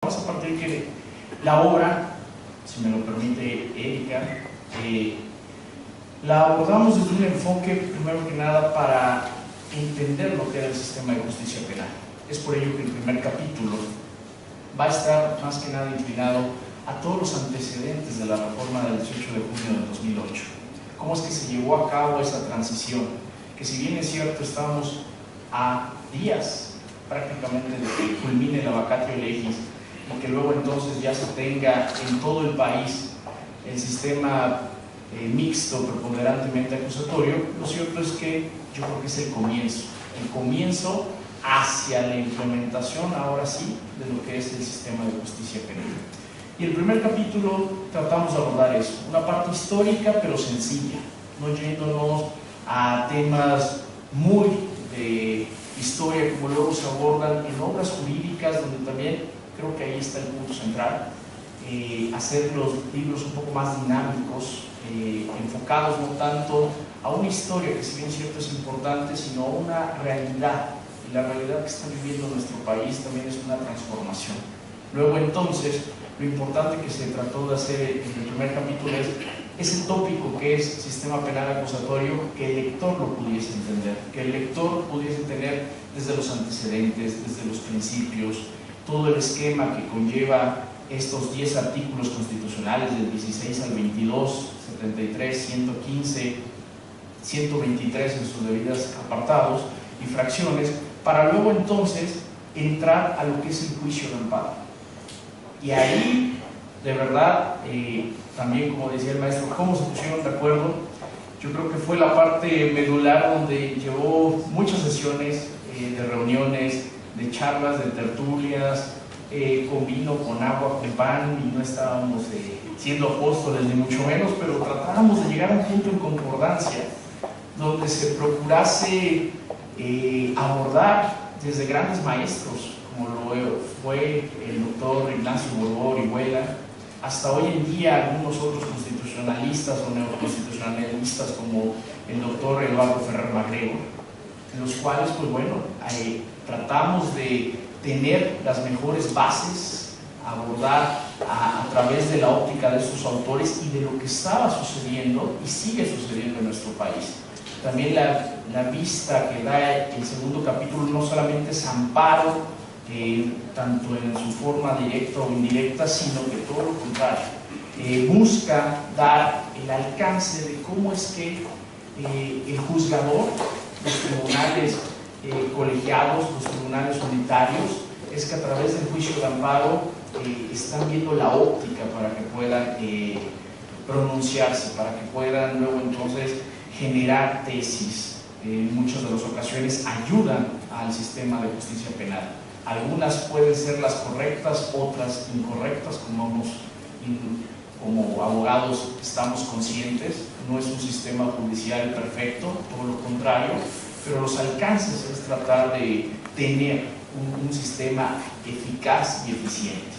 Vamos a partir que la obra, si me lo permite Erika, la abordamos desde un enfoque, primero que nada, para entender lo que era el sistema de justicia penal. Es por ello que el primer capítulo va a estar más que nada inclinado a todos los antecedentes de la reforma del 18 de junio del 2008. Cómo es que se llevó a cabo esa transición, que si bien es cierto estamos a días prácticamente de que culmine la vacatio legis y que luego entonces ya se tenga en todo el país el sistema mixto preponderantemente acusatorio, lo cierto es que yo creo que es el comienzo hacia la implementación, ahora sí, de lo que es el sistema de justicia penal. Y el primer capítulo tratamos de abordar eso, una parte histórica pero sencilla, no yéndonos a temas muy de historia como luego se abordan en obras jurídicas, donde también creo que ahí está el punto central, hacer los libros un poco más dinámicos, enfocados no tanto a una historia que si bien cierto es importante, sino a una realidad, y la realidad que está viviendo nuestro país también es una transformación. Luego entonces, lo importante que se trató de hacer en el primer capítulo es ese tópico que es sistema penal acusatorio, que el lector lo pudiese entender, que el lector pudiese tener desde los antecedentes, desde los principios, todo el esquema que conlleva estos 10 artículos constitucionales del 16 al 22, 73, 115, 123 en sus debidas apartados y fracciones, para luego entonces entrar a lo que es el juicio de amparo. Y ahí, de verdad, también como decía el maestro, cómo se pusieron de acuerdo, yo creo que fue la parte medular donde llevó muchas sesiones de reuniones, de charlas, de tertulias, con vino, con agua, con pan, y no estábamos siendo apóstoles ni mucho menos, pero tratábamos de llegar a un punto en concordancia donde se procurase abordar desde grandes maestros como lo fue el doctor Ignacio Borbó Orihuela, hasta hoy en día algunos otros constitucionalistas o neoconstitucionalistas como el doctor Eduardo Ferrer Magregor, en los cuales pues bueno, tratamos de tener las mejores bases, abordar a través de la óptica de estos autores y de lo que estaba sucediendo y sigue sucediendo en nuestro país. También la vista que da el segundo capítulo no solamente es amparo, tanto en su forma directa o indirecta, sino que todo lo contrario, busca dar el alcance de cómo es que el juzgador, los tribunales colegiados, los tribunales unitarios, es que a través del juicio de amparo están viendo la óptica para que puedan pronunciarse, para que puedan luego entonces generar tesis. En muchas de las ocasiones ayudan al sistema de justicia penal. Algunas pueden ser las correctas, otras incorrectas, como abogados estamos conscientes. No es un sistema judicial perfecto, todo lo contrario, pero los alcances es tratar de tener un sistema eficaz y eficiente.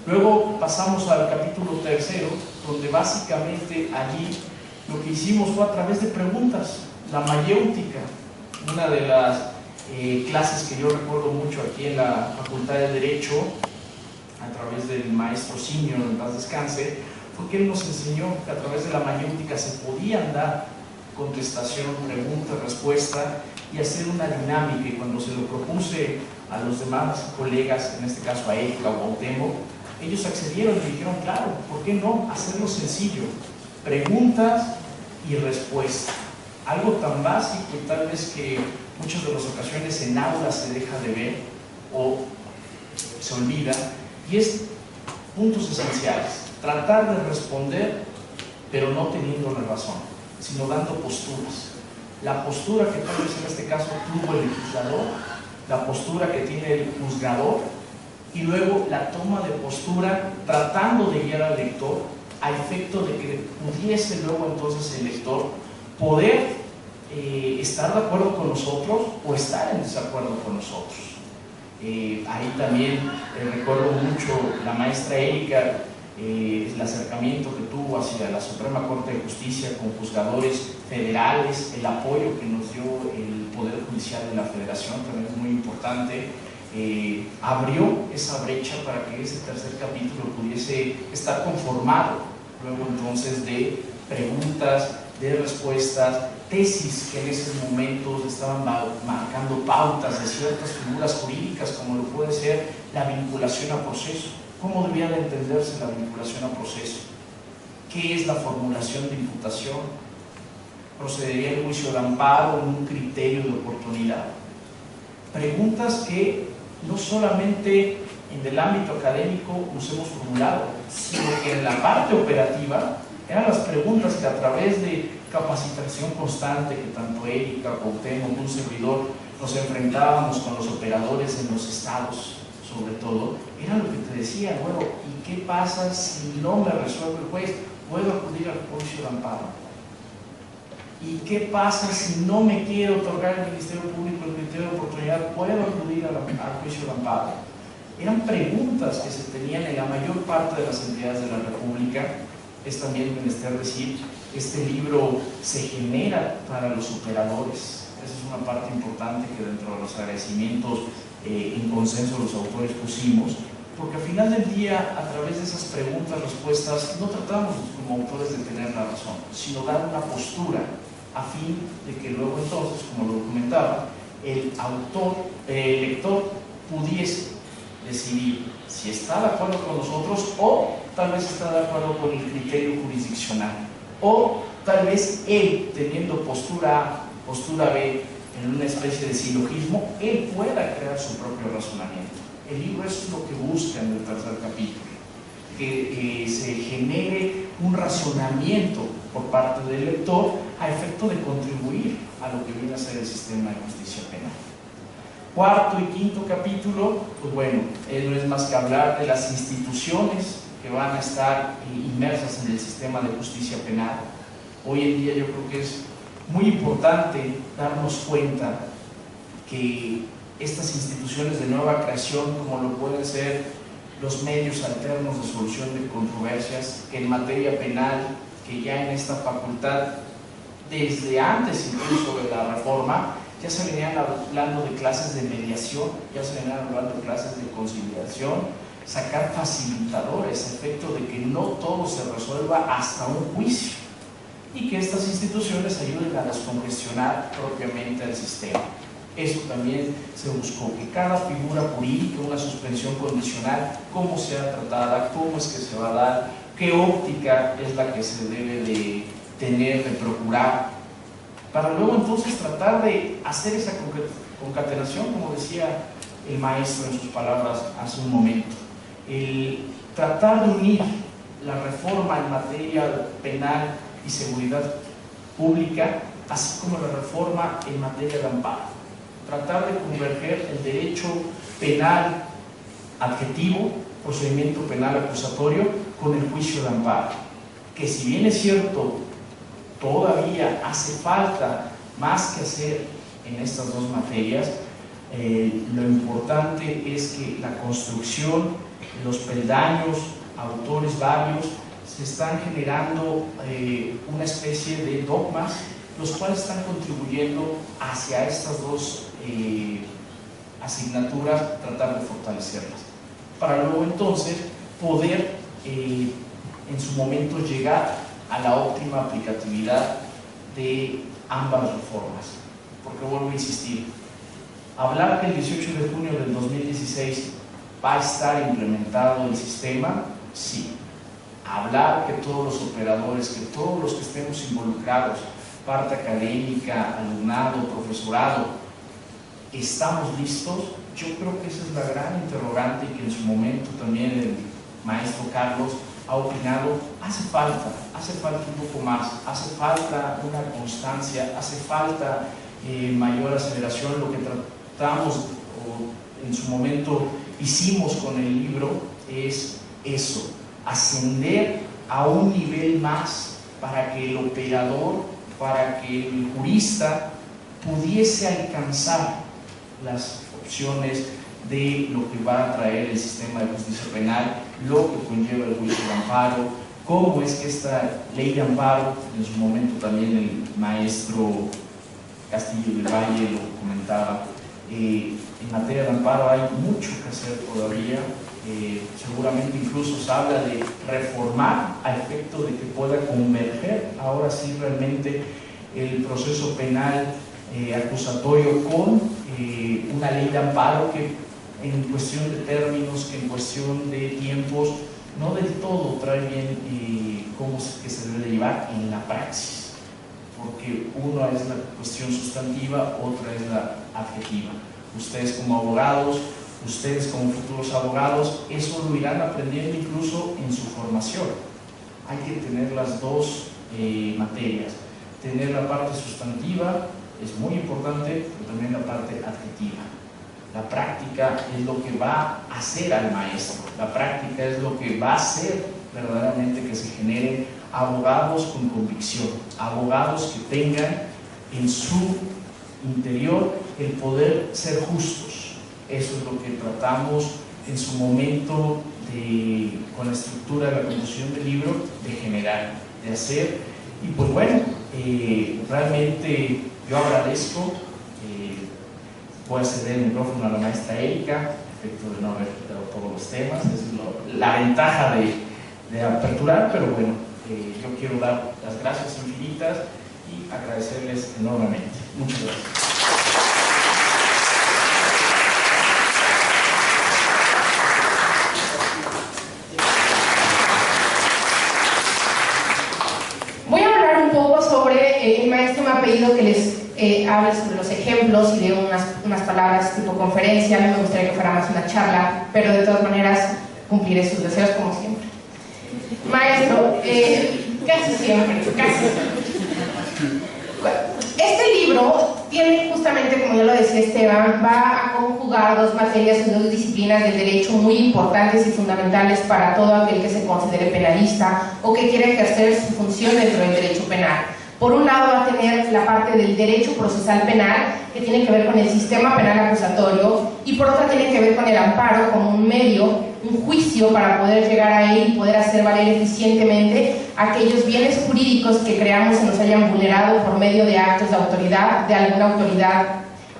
Luego pasamos al capítulo tercero, donde básicamente allí lo que hicimos fue a través de preguntas, la mayéutica, una de las clases que yo recuerdo mucho aquí en la Facultad de Derecho, a través del maestro Simio, en paz descanse, fue que él nos enseñó que a través de la mayéutica se podían dar contestación, pregunta, respuesta y hacer una dinámica. Y cuando se lo propuse a los demás colegas, en este caso a Erika o a Cuauhtémoc, ellos accedieron y dijeron, claro, ¿por qué no? Hacerlo sencillo, preguntas y respuesta. Algo tan básico y tal vez que muchas de las ocasiones en aulas se deja de ver o se olvida, y es puntos esenciales, tratar de responder pero no teniendo la razón, sino dando posturas. La postura que tal vez en este caso tuvo el legislador, la postura que tiene el juzgador, y luego la toma de postura tratando de guiar al lector a efecto de que pudiese luego entonces el lector poder estar de acuerdo con nosotros o estar en desacuerdo con nosotros. Ahí también recuerdo mucho la maestra Erika, el acercamiento que tuvo hacia la Suprema Corte de Justicia con juzgadores federales, el apoyo que nos dio el Poder Judicial de la Federación también es muy importante, abrió esa brecha para que ese tercer capítulo pudiese estar conformado luego entonces de preguntas, de respuestas, tesis que en esos momentos estaban marcando pautas de ciertas figuras jurídicas, como lo puede ser la vinculación a proceso. ¿Cómo debía de entenderse la vinculación a proceso? ¿Qué es la formulación de imputación? ¿Procedería el juicio de amparo en un criterio de oportunidad? Preguntas que no solamente en el ámbito académico nos hemos formulado, sino que en la parte operativa eran las preguntas que a través de capacitación constante que tanto Erika, Cuauhtémoc, un servidor, nos enfrentábamos con los operadores en los estados, sobre todo, era lo que te decía, bueno, ¿y qué pasa si no me resuelve el juez? ¿Puedo acudir al juicio de amparo? ¿Y qué pasa si no me quiere otorgar el Ministerio Público el criterio de oportunidad? ¿Puedo acudir al juicio de amparo? Eran preguntas que se tenían en la mayor parte de las entidades de la República. Es también menester decir, este libro se genera para los operadores. Esa es una parte importante que dentro de los agradecimientos en consenso los autores pusimos, porque al final del día, a través de esas preguntas, respuestas, no tratamos como autores de tener la razón, sino dar una postura a fin de que luego entonces, como lo comentaba, el lector pudiese decidir si está de acuerdo con nosotros o tal vez está de acuerdo con el criterio jurisdiccional, o tal vez él, teniendo postura A, postura B, en una especie de silogismo, él pueda crear su propio razonamiento. El libro es lo que busca en el tercer capítulo, que se genere un razonamiento por parte del lector a efecto de contribuir a lo que viene a ser el sistema de justicia penal. Cuarto y quinto capítulo, pues bueno, no es más que hablar de las instituciones que van a estar inmersas en el sistema de justicia penal. Hoy en día yo creo que es muy importante darnos cuenta que estas instituciones de nueva creación, como lo pueden ser los medios alternos de solución de controversias, que en materia penal, que ya en esta facultad, desde antes incluso de la reforma, ya se venían hablando de clases de mediación, ya se venían hablando de clases de conciliación, sacar facilitadores, a efecto de que no todo se resuelva hasta un juicio, y que estas instituciones ayuden a descongestionar propiamente el sistema. Eso también se buscó, que cada figura jurídica, una suspensión condicional, cómo sea tratada, cómo es que se va a dar, qué óptica es la que se debe de tener, de procurar, para luego entonces tratar de hacer esa concatenación, como decía el maestro en sus palabras hace un momento, el tratar de unir la reforma en materia penal y seguridad pública, así como la reforma en materia de amparo, tratar de converger el derecho penal adjetivo, procedimiento penal acusatorio, con el juicio de amparo, que si bien es cierto, todavía hace falta más que hacer en estas dos materias, lo importante es que la construcción, los peldaños, autores varios, se están generando una especie de dogmas, los cuales están contribuyendo hacia estas dos asignaturas, tratar de fortalecerlas, para luego entonces poder en su momento llegar a la óptima aplicatividad de ambas reformas. Porque vuelvo a insistir, hablar que el 18 de junio del 2016 va a estar implementado el sistema, sí. Hablar que todos los operadores, que todos los que estemos involucrados, parte académica, alumnado, profesorado, estamos listos, yo creo que esa es la gran interrogante, y que en su momento también el maestro Carlos ha opinado. Hace falta un poco más, hace falta una constancia, hace falta mayor aceleración. Lo que tratamos o en su momento hicimos con el libro es eso, ascender a un nivel más para que el operador, para que el jurista pudiese alcanzar las opciones de lo que va a traer el sistema de justicia penal, lo que conlleva el juicio de amparo, cómo es que esta ley de amparo, en su momento también el maestro Castillo del Valle lo comentaba, En materia de amparo hay mucho que hacer todavía. Seguramente incluso se habla de reformar a efecto de que pueda converger ahora sí realmente el proceso penal acusatorio con una ley de amparo que en cuestión de términos, que en cuestión de tiempos, no del todo trae bien cómo que se debe llevar en la praxis, porque una es la cuestión sustantiva, otra es la adjetiva. Ustedes como abogados, ustedes como futuros abogados, eso lo irán aprendiendo incluso en su formación. Hay que tener las dos materias, tener la parte sustantiva, es muy importante, pero también la parte adjetiva. La práctica es lo que va a hacer al maestro, la práctica es lo que va a hacer verdaderamente que se generen abogados con convicción, abogados que tengan en su interior el poder ser justos. Eso es lo que tratamos en su momento con la estructura de la composición del libro de generar, de hacer. Y pues bueno, realmente yo agradezco. Voy a ceder el micrófono a la maestra Erika, a efecto de no haber dado todos los temas. Esa es la ventaja de aperturar, pero bueno, yo quiero dar las gracias infinitas y agradecerles enormemente. Muchas gracias. Voy a hablar un poco sobre, el maestro me ha pedido que les hable sobre los ejemplos y de unas palabras tipo conferencia. A mí me gustaría que fuera más una charla, pero de todas maneras cumpliré sus deseos como siempre. Maestro, casi siempre. Este libro tiene justamente, como ya lo decía Esteban, va a conjugar dos materias y dos disciplinas del derecho muy importantes y fundamentales para todo aquel que se considere penalista o que quiera ejercer su función dentro del derecho penal. Por un lado va a tener la parte del derecho procesal penal, que tiene que ver con el sistema penal acusatorio, y por otra tiene que ver con el amparo como un medio, un juicio para poder llegar a él y poder hacer valer eficientemente aquellos bienes jurídicos que creamos se nos hayan vulnerado por medio de actos de autoridad, de alguna autoridad,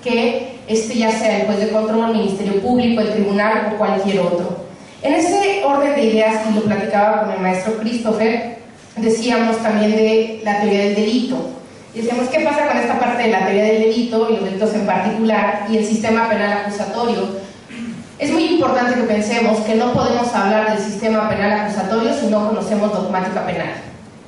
que ya sea el juez de control, el Ministerio Público, el tribunal o cualquier otro. En ese orden de ideas, y lo platicaba con el maestro Christopher, decíamos también de la teoría del delito. Y decíamos, ¿qué pasa con esta parte de la teoría del delito y los delitos en particular y el sistema penal acusatorio? Es muy importante que pensemos que no podemos hablar del sistema penal acusatorio si no conocemos dogmática penal.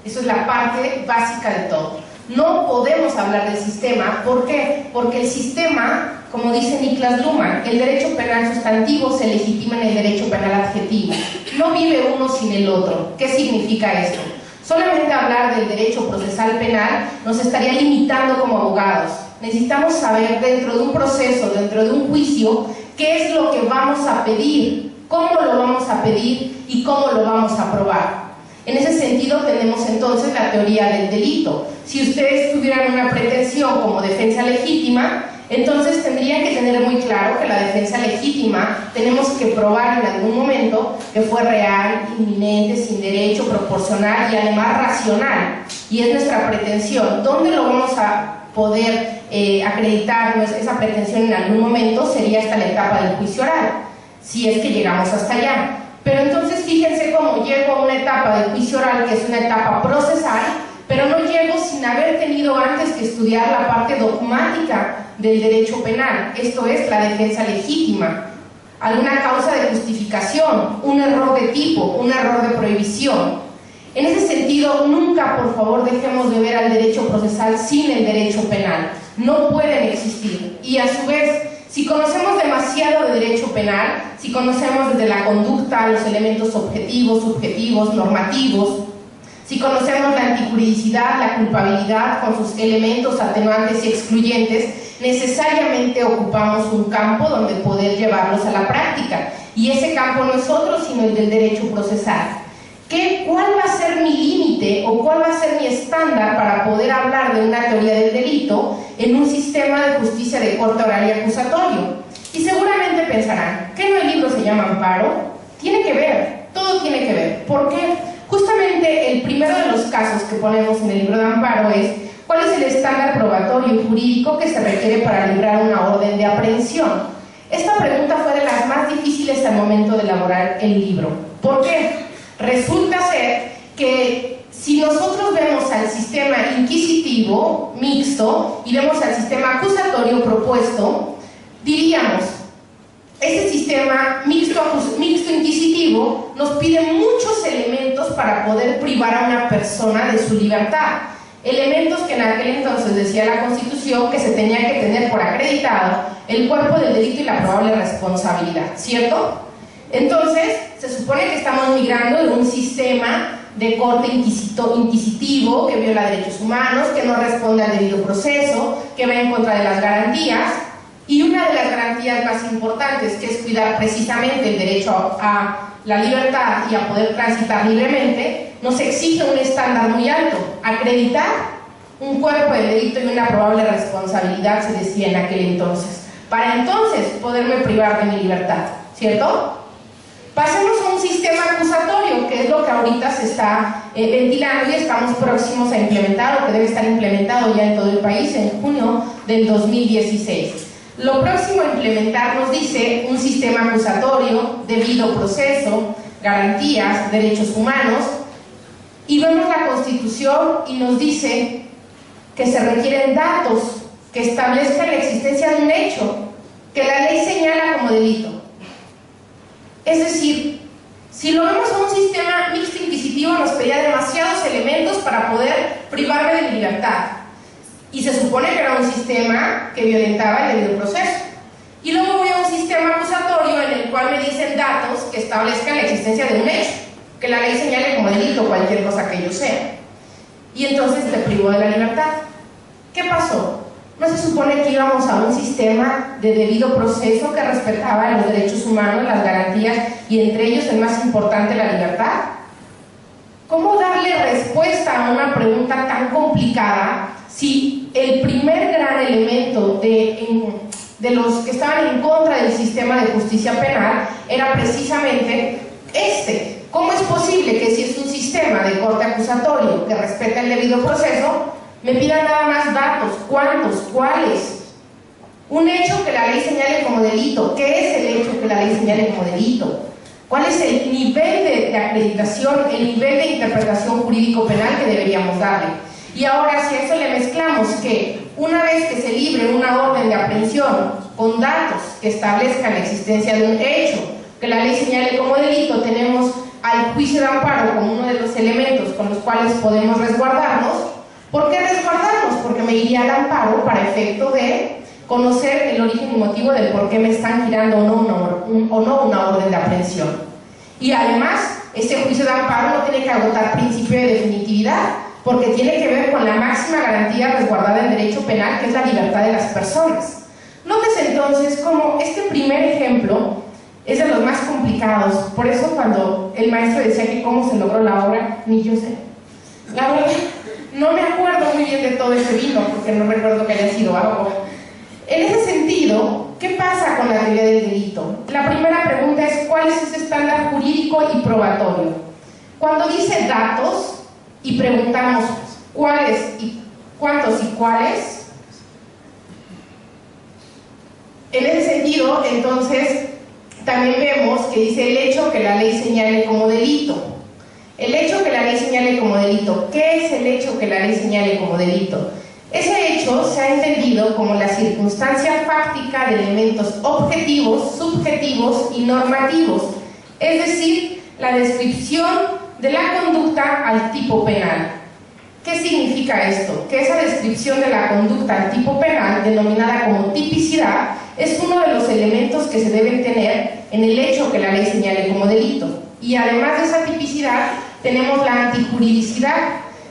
Eso es la parte básica de todo. No podemos hablar del sistema. ¿Por qué? Porque el sistema, como dice Niklas Luhmann, el derecho penal sustantivo se legitima en el derecho penal adjetivo. No vive uno sin el otro. ¿Qué significa esto? Solamente hablar del derecho procesal penal nos estaría limitando como abogados. Necesitamos saber dentro de un proceso, dentro de un juicio, qué es lo que vamos a pedir, cómo lo vamos a pedir y cómo lo vamos a probar. En ese sentido tenemos entonces la teoría del delito. Si ustedes tuvieran una pretensión como defensa legítima, entonces tendrían que tener muy claro que la defensa legítima tenemos que probar en algún momento que fue real, inminente, sin derecho, proporcional y además racional. Y es nuestra pretensión. ¿Dónde lo vamos a poder acreditar esa pretensión en algún momento? Sería hasta la etapa del juicio oral, si es que llegamos hasta allá. Pero entonces fíjense cómo llego a una etapa del juicio oral que es una etapa procesal, pero no llego sin haber tenido antes que estudiar la parte dogmática del derecho penal, esto es la defensa legítima, alguna causa de justificación, un error de tipo, un error de prohibición. En ese sentido, nunca, por favor, dejemos de ver al derecho procesal sin el derecho penal. No pueden existir. Y a su vez, si conocemos demasiado de derecho penal, si conocemos desde la conducta los elementos objetivos, subjetivos, normativos, si conocemos la antijuridicidad, la culpabilidad con sus elementos atenuantes y excluyentes, necesariamente ocupamos un campo donde poder llevarlos a la práctica. Y ese campo no es otro sino el del derecho procesal. ¿Cuál va a ser mi límite o cuál va a ser mi estándar para poder hablar de una teoría del delito en un sistema de justicia de corte oral y acusatorio? Y seguramente pensarán, ¿qué no el libro se llama Amparo? Tiene que ver, todo tiene que ver. ¿Por qué? Justamente el primero de los casos que ponemos en el libro de Amparo es ¿Cuál es el estándar probatorio y jurídico que se requiere para librar una orden de aprehensión? Esta pregunta fue de las más difíciles al momento de elaborar el libro. ¿Por qué? Resulta ser que si nosotros vemos al sistema inquisitivo mixto y vemos al sistema acusatorio propuesto, diríamos, este sistema mixto inquisitivo nos pide muchos elementos para poder privar a una persona de su libertad. Elementos que en aquel entonces decía la Constitución que se tenía que tener por acreditado el cuerpo del delito y la probable responsabilidad, ¿cierto? Entonces, se supone que estamos migrando de un sistema de corte inquisitivo que viola derechos humanos, que no responde al debido proceso, que va en contra de las garantías, y una de las garantías más importantes, que es cuidar precisamente el derecho a la libertad y a poder transitar libremente, nos exige un estándar muy alto: acreditar un cuerpo de delito y una probable responsabilidad, se decía en aquel entonces, para entonces poderme privar de mi libertad, ¿cierto? Pasemos a un sistema acusatorio, que es lo que ahorita se está ventilando y estamos próximos a implementar, o que debe estar implementado ya en todo el país en junio del 2016. Lo próximo a implementar nos dice un sistema acusatorio, debido proceso, garantías, derechos humanos, y vemos la Constitución y nos dice que se requieren datos que establezcan la existencia de un hecho que la ley señala como delito. Es decir, si lo vemos a un sistema mixto inquisitivo, nos pedía demasiados elementos para poder privarme de mi libertad. Y se supone que era un sistema que violentaba el debido proceso. Y luego voy a un sistema acusatorio en el cual me dicen datos que establezcan la existencia de un hecho, que la ley señale como delito cualquier cosa que ello sea. Y entonces te privó de la libertad. ¿Qué pasó? ¿No se supone que íbamos a un sistema de debido proceso que respetaba los derechos humanos, las garantías y entre ellos el más importante, la libertad? ¿Cómo darle respuesta a una pregunta tan complicada si el primer gran elemento de los que estaban en contra del sistema de justicia penal era precisamente este? ¿Cómo es posible que si es un sistema de corte acusatorio que respeta el debido proceso, me pidan nada más datos? ¿Cuántos? ¿Cuáles? Un hecho que la ley señale como delito. ¿Qué es el hecho que la ley señale como delito? ¿Cuál es el nivel de acreditación, el nivel de interpretación jurídico-penal que deberíamos darle? Y ahora, si a eso le mezclamos que una vez que se libre una orden de aprehensión con datos que establezcan la existencia de un hecho que la ley señale como delito, tenemos al juicio de amparo como uno de los elementos con los cuales podemos resguardarnos. ¿Por qué resguardarnos? Porque me iría al amparo para efecto de conocer el origen y motivo del por qué me están girando o no una orden de aprehensión. Y además, este juicio de amparo no tiene que agotar principio de definitividad, porque tiene que ver con la máxima garantía resguardada en derecho penal, que es la libertad de las personas. Nótese entonces cómo este primer ejemplo es de los más complicados. Por eso cuando el maestro decía que cómo se logró la obra, ni yo sé. La verdad, no me acuerdo muy bien de todo ese vino, porque no recuerdo que haya sido algo. En ese sentido, ¿qué pasa con la teoría del delito? La primera pregunta es: ¿cuál es ese estándar jurídico y probatorio? Cuando dice datos y preguntamos cuáles y cuántos y cuáles, en ese sentido, entonces, también vemos que dice el hecho que la ley señale como delito. El hecho que la ley señale como delito. ¿Qué es el hecho que la ley señale como delito? Ese hecho se ha entendido como la circunstancia fáctica de elementos objetivos, subjetivos y normativos, es decir, la descripción de la conducta al tipo penal. ¿Qué significa esto? Que esa descripción de la conducta al tipo penal, denominada como tipicidad, es uno de los elementos que se deben tener en el hecho que la ley señale como delito. Y además de esa tipicidad, tenemos la antijuridicidad,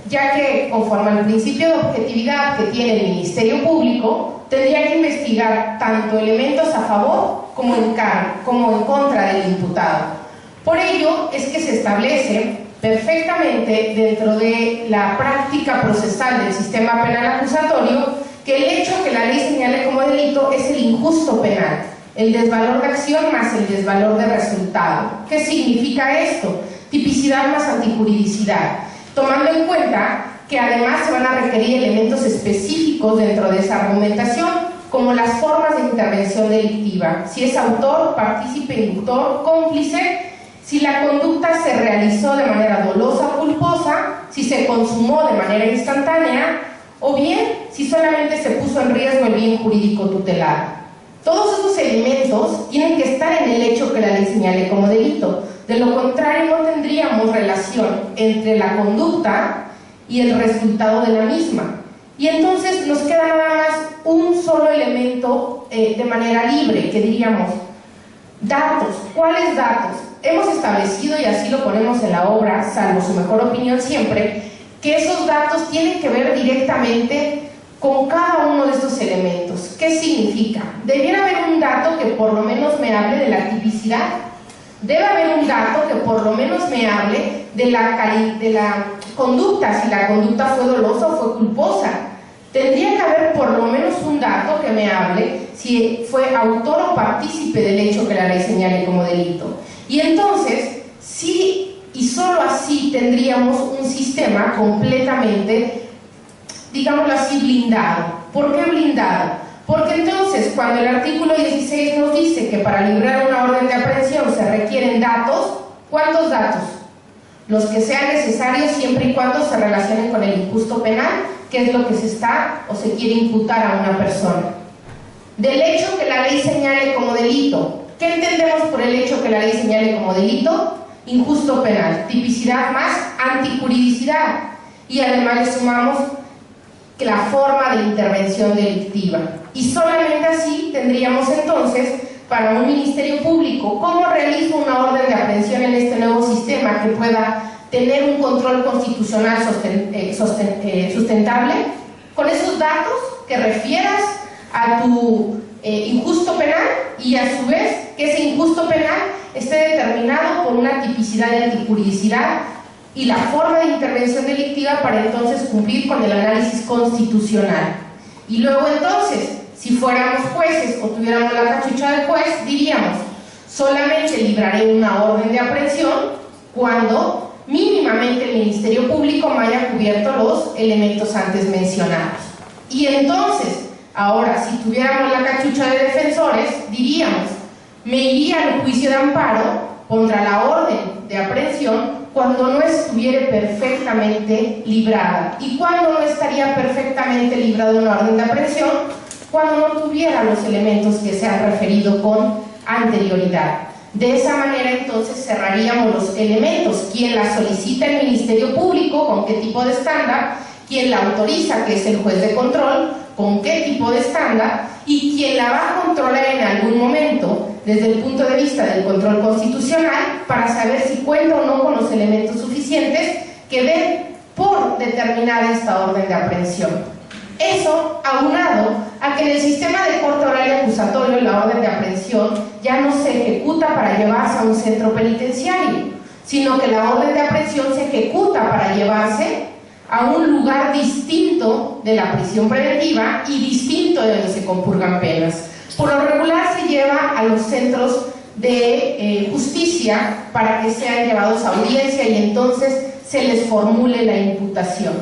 ya que conforme al principio de objetividad que tiene el Ministerio Público, tendría que investigar tanto elementos a favor como en contra del imputado. Por ello es que se establece perfectamente dentro de la práctica procesal del sistema penal acusatorio que el hecho que la ley señale como delito es el injusto penal, el desvalor de acción más el desvalor de resultado. ¿Qué significa esto? Tipicidad más antijuridicidad, tomando en cuenta que además se van a requerir elementos específicos dentro de esa argumentación, como las formas de intervención delictiva, si es autor, partícipe, inductor, cómplice, si la conducta se realizó de manera dolosa o culposa, si se consumó de manera instantánea, o bien si solamente se puso en riesgo el bien jurídico tutelado. Todos esos elementos tienen que estar en el hecho que la ley señale como delito. De lo contrario, no tendríamos relación entre la conducta y el resultado de la misma. Y entonces nos queda nada más un solo elemento de manera libre, que diríamos, datos. ¿Cuáles datos? Hemos establecido, y así lo ponemos en la obra, salvo su mejor opinión siempre, que esos datos tienen que ver directamente con cada uno de estos elementos. ¿Qué significa? Debiera haber un dato que por lo menos me hable de la tipicidad. Debe haber un dato que por lo menos me hable de la conducta, si la conducta fue dolosa o fue culposa. Tendría que haber por lo menos un dato que me hable si fue autor o partícipe del hecho que la ley señale como delito. Y entonces, sí y solo así tendríamos un sistema completamente, digámoslo así, blindado. ¿Por qué blindado? Porque entonces, cuando el artículo 16 nos dice que para librar una orden de aprehensión se requieren datos, ¿cuántos datos? Los que sean necesarios siempre y cuando se relacionen con el injusto penal, que es lo que se está o se quiere imputar a una persona. Del hecho que la ley señale como delito. ¿Qué entendemos por el hecho que la ley señale como delito? Injusto penal, tipicidad más antijuridicidad. Y además le sumamos que la forma de intervención delictiva. Y solamente así tendríamos entonces, para un ministerio público, ¿cómo realizo una orden de aprehensión en este nuevo sistema que pueda tener un control constitucional sustentable? Con esos datos que refieras a tu injusto penal, y a su vez que ese injusto penal esté determinado por una tipicidad de antijuridicidad y la forma de intervención delictiva para entonces cumplir con el análisis constitucional. Y luego entonces, si fuéramos jueces o tuviéramos la cachucha de juez, diríamos, solamente libraré una orden de aprehensión cuando mínimamente el Ministerio Público me haya cubierto los elementos antes mencionados. Y entonces, ahora, si tuviéramos la cachucha de defensores, diríamos, me iría al juicio de amparo contra la orden de aprehensión cuando no estuviera perfectamente librada. ¿Y cuándo no estaría perfectamente librada una orden de aprehensión? Cuando no tuviera los elementos que se han referido con anterioridad. De esa manera entonces cerraríamos los elementos: quién la solicita el Ministerio Público, con qué tipo de estándar; quién la autoriza, que es el juez de control, con qué tipo de estándar; y quién la va a controlar en algún momento desde el punto de vista del control constitucional para saber si cuenta o no con los elementos suficientes que den por determinada esta orden de aprehensión. Eso aunado a que en el sistema de corte oral y acusatorio la orden de aprehensión ya no se ejecuta para llevarse a un centro penitenciario, sino que la orden de aprehensión se ejecuta para llevarse a un lugar distinto de la prisión preventiva y distinto de donde se compurgan penas. Por lo regular se lleva a los centros de justicia para que sean llevados a audiencia y entonces se les formule la imputación.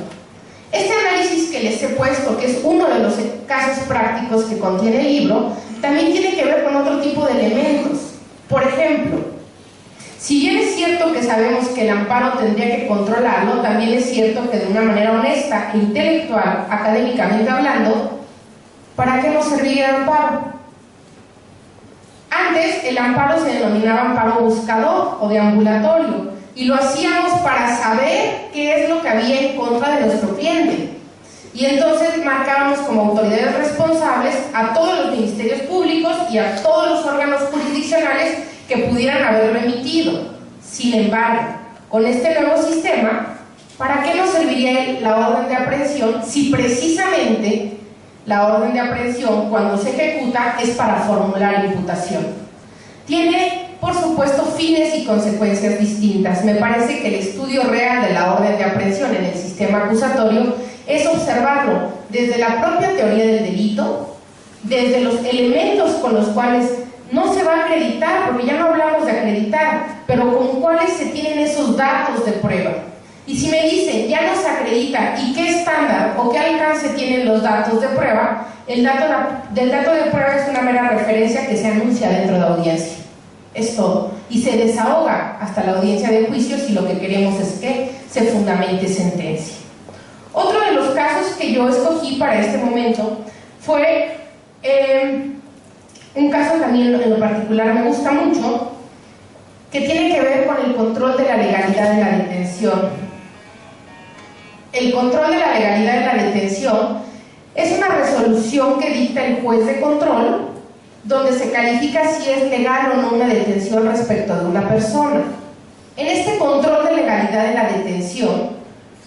Este análisis que les he puesto, que es uno de los casos prácticos que contiene el libro, también tiene que ver con otro tipo de elementos. Por ejemplo, si bien es cierto que sabemos que el amparo tendría que controlarlo, también es cierto que de una manera honesta, intelectual, académicamente hablando, ¿para qué nos serviría el amparo? Antes el amparo se denominaba amparo buscador o deambulatorio, y lo hacíamos para saber qué es lo que había en contra de nuestro cliente. Y entonces marcábamos como autoridades responsables a todos los ministerios públicos y a todos los órganos jurisdiccionales que pudieran haberlo emitido. Sin embargo, con este nuevo sistema, ¿para qué nos serviría la orden de aprehensión si precisamente la orden de aprehensión, cuando se ejecuta, es para formular imputación? Tiene, por supuesto, fines y consecuencias distintas. Me parece que el estudio real de la orden de aprehensión en el sistema acusatorio es observarlo desde la propia teoría del delito, desde los elementos con los cuales no se va a acreditar, porque ya no hablamos de acreditar, pero con cuáles se tienen esos datos de prueba. Y si me dicen, ya no se acredita, ¿y qué estándar o qué alcance tienen los datos de prueba? El dato de prueba es una mera referencia que se anuncia dentro de la audiencia. Es todo. Y se desahoga hasta la audiencia de juicio si lo que queremos es que se fundamente sentencia. Otro de los casos que yo escogí para este momento fue un caso también en lo particular me gusta mucho, que tiene que ver con el control de la legalidad de la detención. El control de la legalidad de la detención es una resolución que dicta el juez de control, donde se califica si es legal o no una detención respecto de una persona. En este control de legalidad de la detención,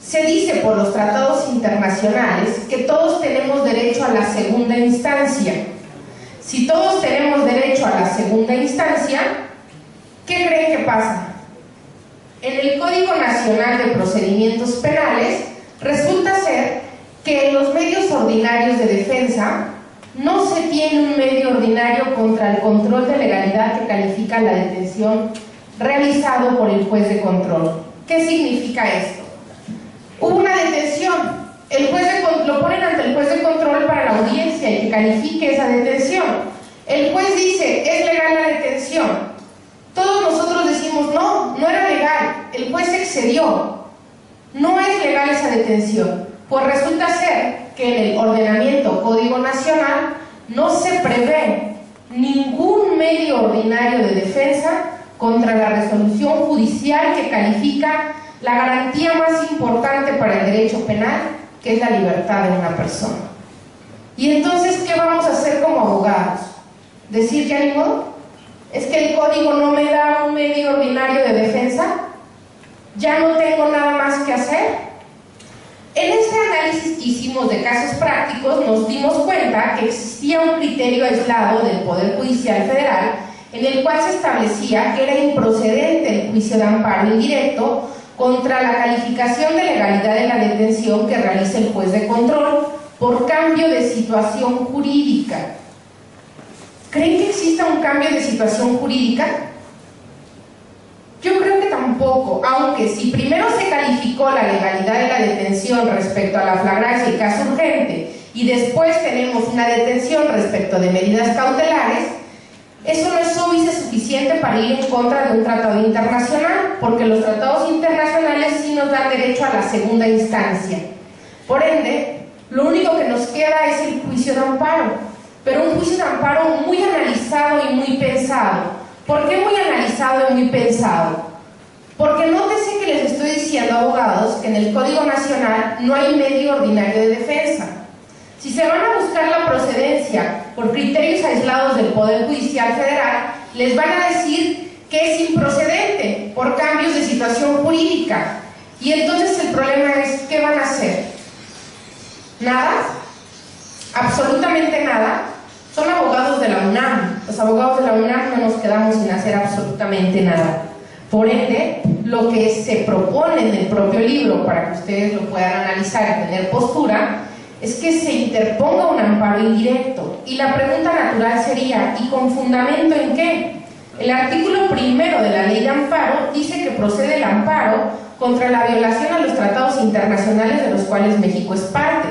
se dice por los tratados internacionales que todos tenemos derecho a la segunda instancia. Si todos tenemos derecho a la segunda instancia, ¿qué creen que pasa? En el Código Nacional de Procedimientos Penales resulta ser que en los medios ordinarios de defensa no se tiene un medio ordinario contra el control de legalidad que califica la detención realizado por el juez de control. ¿Qué significa esto? Hubo una detención, lo ponen ante el juez de control para la audiencia y que califique esa detención. El juez dice, ¿es legal la detención? Todos nosotros decimos, no, no era legal, el juez se excedió, no es legal esa detención. Pues resulta ser que en el ordenamiento Código Nacional no se prevé ningún medio ordinario de defensa contra la resolución judicial que califica la garantía más importante para el derecho penal, que es la libertad de una persona. Y entonces, ¿qué vamos a hacer como abogados? ¿Decir ya ni modo? ¿Es que el código no me da un medio ordinario de defensa? ¿Ya no tengo nada más que hacer? En este análisis que hicimos de casos prácticos, nos dimos cuenta que existía un criterio aislado del Poder Judicial Federal en el cual se establecía que era improcedente el juicio de amparo indirecto contra la calificación de legalidad de la detención que realiza el juez de control por cambio de situación jurídica. ¿Creen que exista un cambio de situación jurídica? Yo creo que tampoco, aunque si primero se calificó la legalidad de la detención respecto a la flagrancia y caso urgente y después tenemos una detención respecto de medidas cautelares, eso no es óbice suficiente para ir en contra de un tratado internacional, porque los tratados internacionales sí nos dan derecho a la segunda instancia. Por ende, lo único que nos queda es el juicio de amparo, pero un juicio de amparo muy analizado y muy pensado. ¿Por qué muy analizado y muy pensado? Porque nótese que les estoy diciendo, abogados, que en el Código Nacional no hay medio ordinario de defensa. Si se van a buscar la procedencia por criterios aislados del Poder Judicial Federal, les van a decir que es improcedente por cambios de situación jurídica. Y entonces el problema es, ¿qué van a hacer? ¿Nada? ¿Absolutamente nada? Son abogados de la UNAM. Los abogados de la UNAM no nos quedamos sin hacer absolutamente nada. Por ende, lo que se propone en el propio libro, para que ustedes lo puedan analizar y tener postura, es que se interponga un amparo indirecto. Y la pregunta natural sería, ¿y con fundamento en qué? El artículo 1 de la Ley de Amparo dice que procede el amparo contra la violación a los tratados internacionales de los cuales México es parte.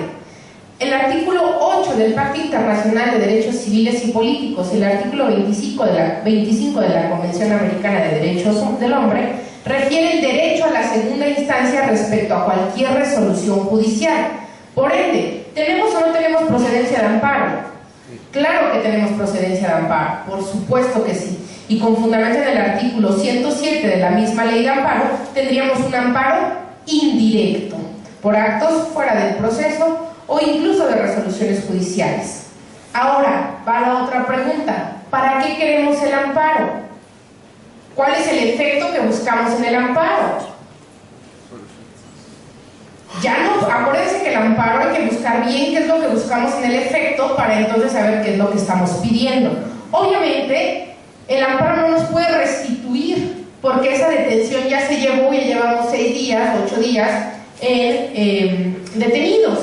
El artículo 8 del Pacto Internacional de Derechos Civiles y Políticos y el artículo 25 de la Convención Americana de Derechos del Hombre refiere el derecho a la segunda instancia respecto a cualquier resolución judicial. Por ende, ¿tenemos o no tenemos procedencia de amparo? Claro que tenemos procedencia de amparo, por supuesto que sí. Y con fundamento en el artículo 107 de la misma Ley de Amparo, tendríamos un amparo indirecto, por actos fuera del proceso o incluso de resoluciones judiciales. Ahora, va la otra pregunta. ¿Para qué queremos el amparo? ¿Cuál es el efecto que buscamos en el amparo? Ya no, acuérdense que el amparo hay que buscar bien qué es lo que buscamos en el efecto para entonces saber qué es lo que estamos pidiendo. Obviamente, el amparo no nos puede restituir porque esa detención ya se llevó, ya llevamos 6 días, 8 días detenidos.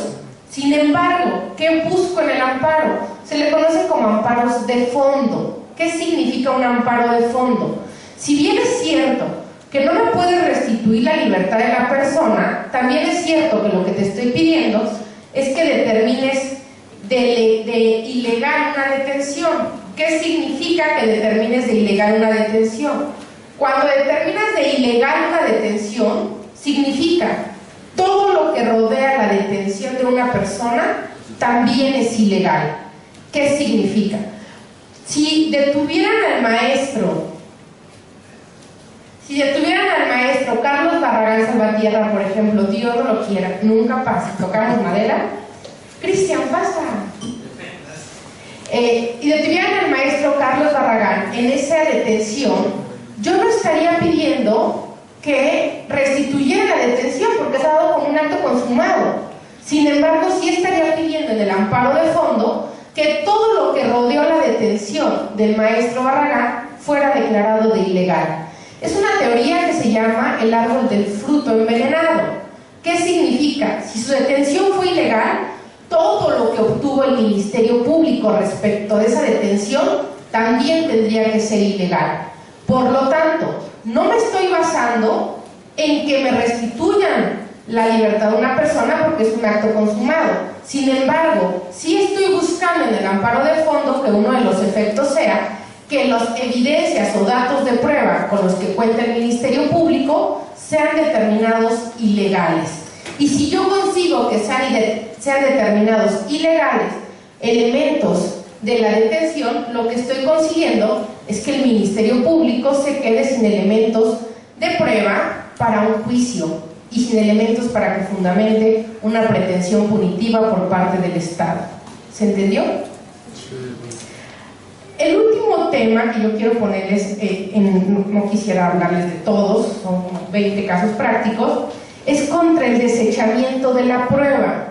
Sin embargo, ¿qué busco en el amparo? Se le conoce como amparos de fondo. ¿Qué significa un amparo de fondo? Si bien es cierto, que no me puedes restituir la libertad de la persona, también es cierto que lo que te estoy pidiendo es que determines de ilegal una detención. ¿Qué significa que determines de ilegal una detención? Cuando determinas de ilegal una detención, significa todo lo que rodea la detención de una persona también es ilegal. ¿Qué significa? Si detuvieran al maestro Carlos Barragán Salvatierra, por ejemplo, Dios no lo quiera, nunca pasa, tocamos madera, Cristian, pasa. Y detuvieran al maestro Carlos Barragán en esa detención, yo no estaría pidiendo que restituyera la detención porque se ha dado como un acto consumado. Sin embargo, sí estaría pidiendo en el amparo de fondo que todo lo que rodeó la detención del maestro Barragán fuera declarado de ilegal. Es una teoría que se llama el árbol del fruto envenenado. ¿Qué significa? Si su detención fue ilegal, todo lo que obtuvo el Ministerio Público respecto de esa detención también tendría que ser ilegal. Por lo tanto, no me estoy basando en que me restituyan la libertad de una persona porque es un acto consumado. Sin embargo, sí estoy buscando en el amparo de fondo que uno de los efectos sea que las evidencias o datos de prueba con los que cuenta el Ministerio Público sean determinados ilegales. Y si yo consigo que sean determinados ilegales elementos de la detención, lo que estoy consiguiendo es que el Ministerio Público se quede sin elementos de prueba para un juicio y sin elementos para que fundamente una pretensión punitiva por parte del Estado. ¿Se entendió? El último tema que yo quiero ponerles, no quisiera hablarles de todos, son como 20 casos prácticos, es contra el desechamiento de la prueba.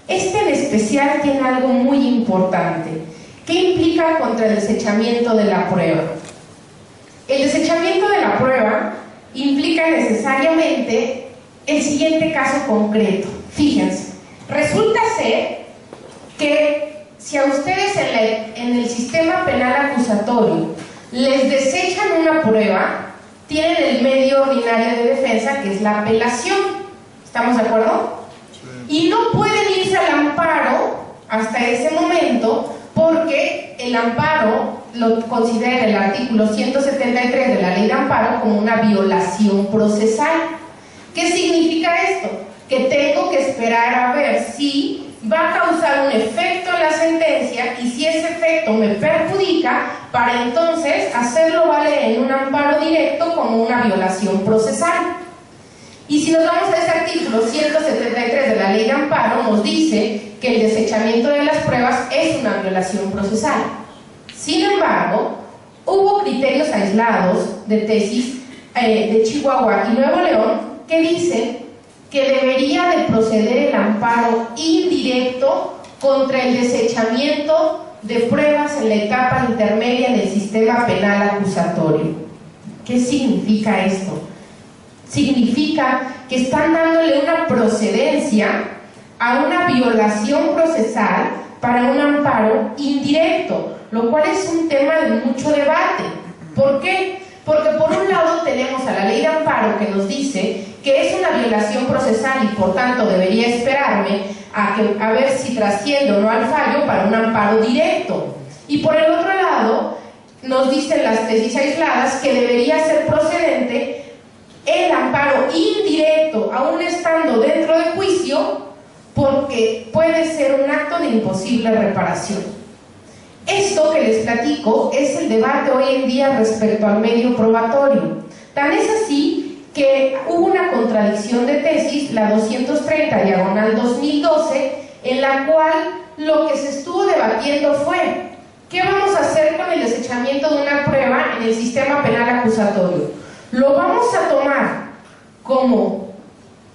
Este en especial tiene algo muy importante. ¿Qué implica contra el desechamiento de la prueba? El desechamiento de la prueba implica necesariamente el siguiente caso concreto. Fíjense, resulta ser que si a ustedes en el sistema penal acusatorio les desechan una prueba, tienen el medio ordinario de defensa, que es la apelación. ¿Estamos de acuerdo? Y no pueden irse al amparo hasta ese momento porque el amparo lo considera el artículo 173 de la Ley de Amparo como una violación procesal. ¿Qué significa esto? Que tengo que esperar a ver si va a causar un efecto en la sentencia y si ese efecto me perjudica, para entonces hacerlo valer en un amparo directo como una violación procesal. Y si nos vamos a ese artículo 173 de la Ley de Amparo, nos dice que el desechamiento de las pruebas es una violación procesal. Sin embargo, hubo criterios aislados de tesis de Chihuahua y Nuevo León que dicen que debería de proceder el amparo indirecto contra el desechamiento de pruebas en la etapa intermedia en el sistema penal acusatorio. ¿Qué significa esto? Significa que están dándole una procedencia a una violación procesal para un amparo indirecto, lo cual es un tema de mucho debate. ¿Por qué? Porque por un lado tenemos a la Ley de Amparo que nos dice que es una violación procesal y por tanto debería esperarme a ver si trasciende o no al fallo para un amparo directo. Y por el otro lado nos dicen las tesis aisladas que debería ser procedente el amparo indirecto, aún estando dentro de juicio, porque puede ser un acto de imposible reparación. Esto que les platico es el debate hoy en día respecto al medio probatorio. Tan es así que hubo una contradicción de tesis, la 230/2012, en la cual lo que se estuvo debatiendo fue: ¿qué vamos a hacer con el desechamiento de una prueba en el sistema penal acusatorio? ¿Lo vamos a tomar como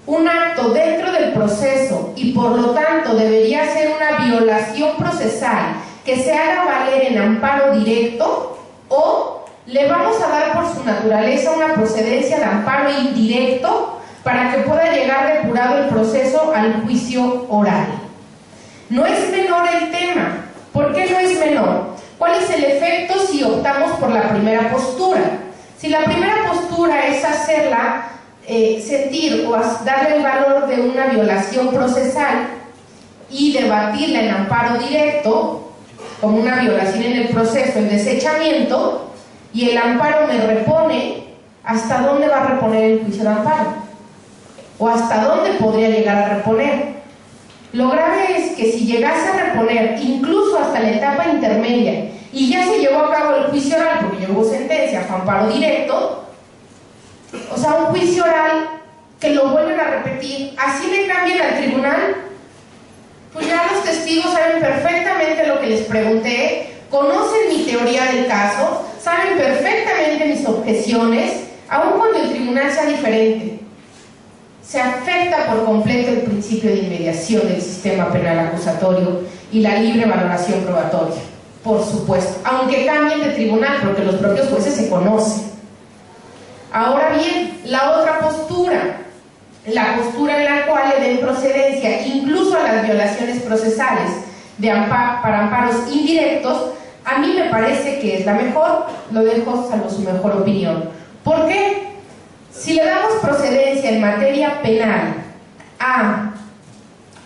un acto dentro del proceso y por lo tanto debería ser una violación procesal que se haga valer en amparo directo, o le vamos a dar por su naturaleza una procedencia de amparo indirecto para que pueda llegar depurado el proceso al juicio oral? No es menor el tema. ¿Por qué no es menor? ¿Cuál es el efecto si optamos por la primera postura? Si la primera postura es hacerla sentir o darle el valor de una violación procesal y debatirla en amparo directo, como una violación en el proceso, el desechamiento, y el amparo me repone, ¿hasta dónde va a reponer el juicio de amparo? ¿O hasta dónde podría llegar a reponer? Lo grave es que si llegase a reponer incluso hasta la etapa intermedia y ya se llevó a cabo el juicio oral porque ya hubo sentencia, fue amparo directo, o sea, un juicio oral que lo vuelven a repetir, así le cambien al tribunal, pues ya los testigos saben perfectamente lo que les pregunté, conocen mi teoría del caso, saben perfectamente mis objeciones, aun cuando el tribunal sea diferente. Se afecta por completo el principio de inmediación del sistema penal acusatorio y la libre valoración probatoria, por supuesto, aunque cambien de tribunal, porque los propios jueces se conocen. Ahora bien, la otra postura, la postura en la cual le den procedencia incluso a las violaciones procesales para amparos indirectos, a mí me parece que es la mejor, lo dejo salvo su mejor opinión. ¿Por qué? Si le damos procedencia en materia penal a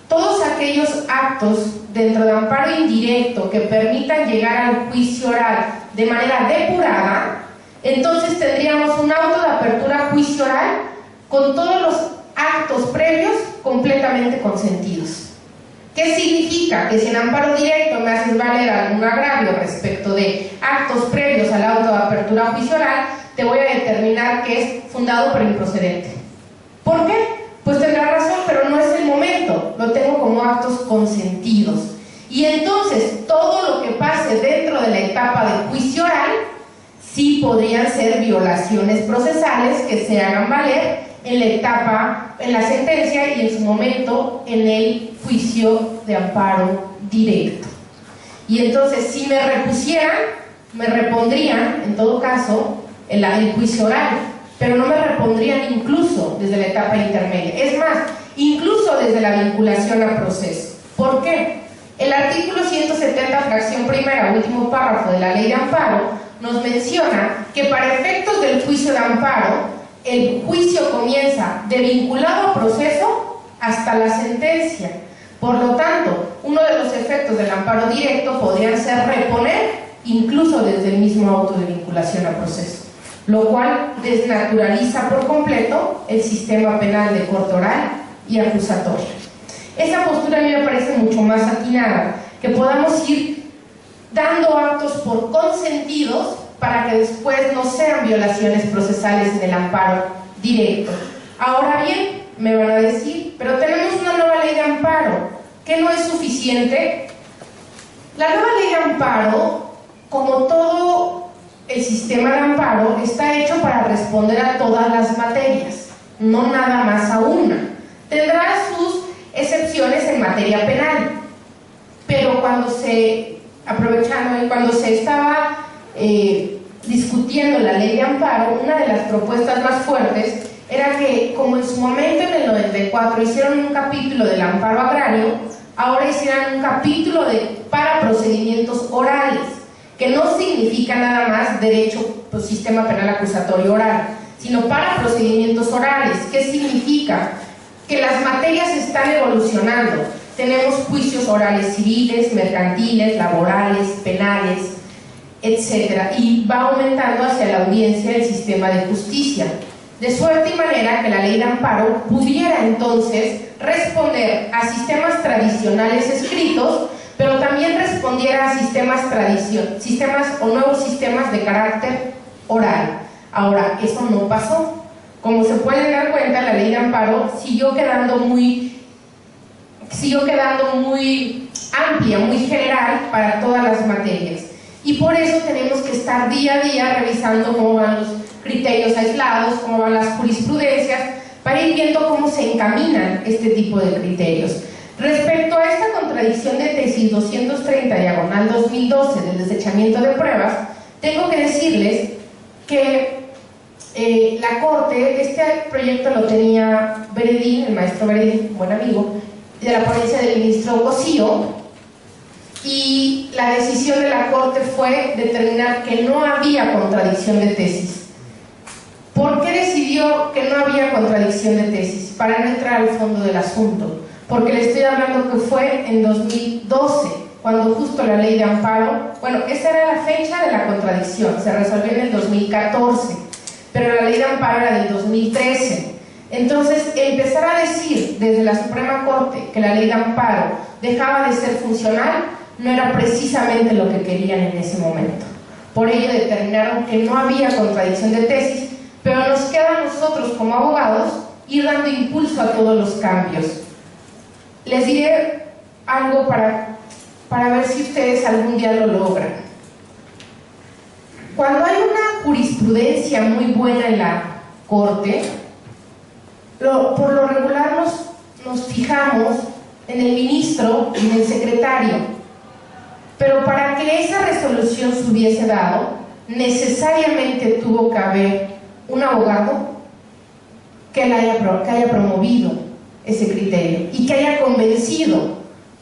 todos aquellos actos dentro de amparo indirecto que permitan llegar al juicio oral de manera depurada, entonces tendríamos un auto de apertura a juicio oral con todos los actos previos completamente consentidos. ¿Qué significa? Que si en amparo directo me haces valer algún agravio respecto de actos previos al auto de apertura a juicio oral, te voy a determinar que es fundado por improcedente. ¿Por qué? Pues tendrá razón, pero no es el momento, lo tengo como actos consentidos. Y entonces todo lo que pase dentro de la etapa de juicio oral sí podrían ser violaciones procesales que se hagan valer en la etapa, en la sentencia y en su momento en el juicio de amparo directo. Y entonces si me repusieran, me repondrían en todo caso el juicio oral, pero no me repondrían incluso desde la etapa intermedia, es más, incluso desde la vinculación a proceso. ¿Por qué? El artículo 170, fracción primera, último párrafo de la ley de amparo, nos menciona que para efectos del juicio de amparo, el juicio comienza de vinculado a proceso hasta la sentencia. Por lo tanto, uno de los efectos del amparo directo podrían ser reponer incluso desde el mismo auto de vinculación a proceso, lo cual desnaturaliza por completo el sistema penal de corte oral y acusatorio. Esa postura a mí me parece mucho más atinada, que podamos ir dando actos por consentidos para que después no sean violaciones procesales en el amparo directo. Ahora bien, me van a decir, pero tenemos una nueva ley de amparo, ¿que no es suficiente? La nueva ley de amparo, como todo el sistema de amparo, está hecho para responder a todas las materias, no nada más a una. Tendrá sus excepciones en materia penal, pero cuando se estaba discutiendo la ley de amparo, una de las propuestas más fuertes era que, como en su momento en el 94 hicieron un capítulo del amparo agrario, ahora hicieran un capítulo para procedimientos orales, que no significa nada más derecho, pues, sistema penal acusatorio oral, sino para procedimientos orales. ¿Qué significa? Que las materias están evolucionando. Tenemos juicios orales civiles, mercantiles, laborales, penales, etc. Y va aumentando hacia la audiencia del sistema de justicia. De suerte y manera que la ley de amparo pudiera entonces responder a sistemas tradicionales escritos, pero también respondiera a sistemas o nuevos sistemas de carácter oral. Ahora, eso no pasó. Como se pueden dar cuenta, la ley de amparo siguió quedando muy amplia, muy general para todas las materias. Y por eso tenemos que estar día a día revisando cómo van los criterios aislados, cómo van las jurisprudencias, para ir viendo cómo se encaminan este tipo de criterios. Respecto a esta contradicción de tesis 230/2012 del desechamiento de pruebas, tengo que decirles que la Corte, este proyecto lo tenía Beredín, el maestro Beredín, buen amigo, de la ponencia del ministro Cosío, y la decisión de la Corte fue determinar que no había contradicción de tesis. ¿Por qué decidió que no había contradicción de tesis? Para no entrar al fondo del asunto, porque le estoy hablando que fue en 2012, cuando justo la ley de amparo, bueno, esa era la fecha de la contradicción, se resolvió en el 2014, pero la ley de amparo era del 2013. Entonces, empezar a decir desde la Suprema Corte que la ley de amparo dejaba de ser funcional no era precisamente lo que querían en ese momento. Por ello determinaron que no había contradicción de tesis, pero nos queda a nosotros como abogados ir dando impulso a todos los cambios. Les diré algo para ver si ustedes algún día lo logran. Cuando hay una jurisprudencia muy buena en la Corte, por lo regular nos fijamos en el ministro y en el secretario, pero para que esa resolución se hubiese dado, necesariamente tuvo que haber un abogado que haya promovido ese criterio y que haya convencido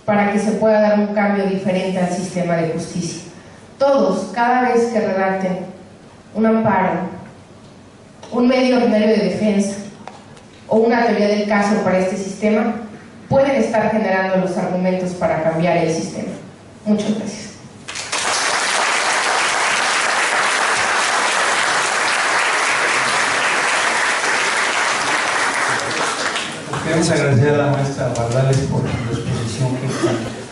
para que se pueda dar un cambio diferente al sistema de justicia. Todos, cada vez que redacten un amparo, un medio ordinario de defensa o una teoría del caso para este sistema, pueden estar generando los argumentos para cambiar el sistema. Muchas gracias. Queremos agradecer a la maestra Bardales por la exposición que